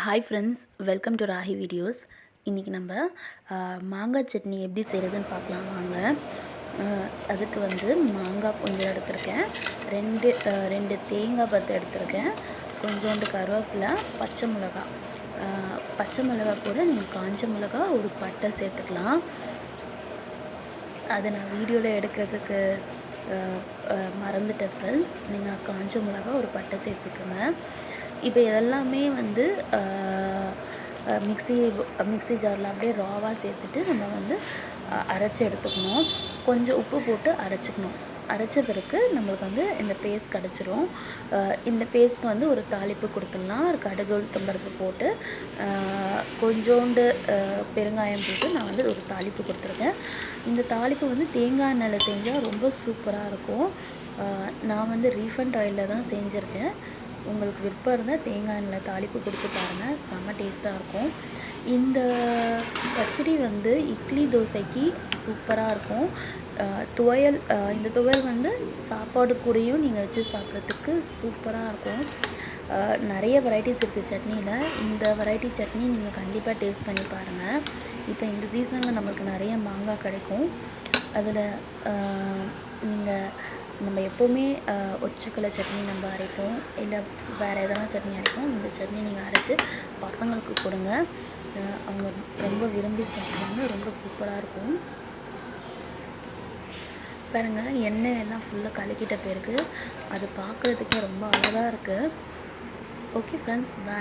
Hi friends, welcome to Rahi videos. இன்றைக்கி நம்ம மாங்காய் சட்னி எப்படி செய்கிறதுன்னு பார்க்கலாம் வாங்க. அதுக்கு வந்து மாங்காய் கொஞ்சம் எடுத்திருக்கேன், ரெண்டு தேங்காய் பத்து எடுத்திருக்கேன், கொஞ்சோண்டு கருவேப்பிலை, பச்சை மிளகா கூட நீங்கள் காஞ்ச மிளகா ஒரு பட்டை சேர்த்துக்கலாம். அதை நான் வீடியோவில் எடுக்கிறதுக்கு மறந்துட்டேன் ஃப்ரெண்ட்ஸ். நீங்கள் காஞ்ச மிளகா ஒரு பட்டை சேர்த்துக்கோங்க. இப்போ இதெல்லாமே வந்து மிக்ஸி ஜாரில் அப்படியே ராவாக சேர்த்துட்டு நம்ம வந்து அரைச்சி எடுத்துக்கணும். கொஞ்சம் உப்பு போட்டு அரைச்சிக்கணும். அரைச்ச பிறகு நம்மளுக்கு வந்து இந்த பேஸ்ட் கிடச்சிரும். இந்த பேஸ்ட்க்கு வந்து ஒரு தாளிப்பு கொடுத்துடலாம். ஒரு கடுகு உளுத்தம்பருப்பு போட்டு கொஞ்சோண்டு பெருங்காயம் போட்டு நான் வந்து ஒரு தாளிப்பு கொடுத்துருக்கேன். இந்த தாளிப்பு வந்து தேங்காய் எண்ணெயில் செஞ்சால் ரொம்ப சூப்பராக இருக்கும். நான் வந்து ரீஃபண்ட் ஆயிலில் தான் செஞ்சுருக்கேன். உங்களுக்கு விருப்பம் இருந்தால் தேங்காய் எண்ணெயில் தாளிப்பு கொடுத்து பாருங்கள், செம்ம டேஸ்ட்டாக இருக்கும். இந்த பச்சடி வந்து இட்லி தோசைக்கு சூப்பராக இருக்கும். இந்த துவையல் வந்து சாப்பாடு கூடயும் நீங்கள் வச்சு சாப்பிட்றதுக்கு சூப்பராக இருக்கும். நிறைய வெரைட்டிஸ் இருக்குது சட்னியில். இந்த வெரைட்டி சட்னி நீங்கள் கண்டிப்பாக டேஸ்ட் பண்ணி பாருங்கள். இப்போ இந்த சீசனில் நம்மளுக்கு நிறைய மாங்காய் கிடைக்கும். அதில் நம்ம எப்போவுமே ஒற்றைக்கடலை சட்னி நம்ம அரைப்போம், இல்லை வேறு எதனா சட்னி அரைப்போம். இந்த சட்னி நீங்கள் அரைச்சி பசங்களுக்கு கொடுங்க, அவங்க ரொம்ப விரும்பி சாப்பிடுவாங்க. ரொம்ப சூப்பராக இருக்கும். பாருங்கள், எண்ணெய் எல்லாம் ஃபுல்லாக கலக்கிட்ட பிறகு அது பார்க்குறதுக்கே ரொம்ப அழகாக இருக்குது. ஓகே ஃப்ரெண்ட்ஸ், பாய்.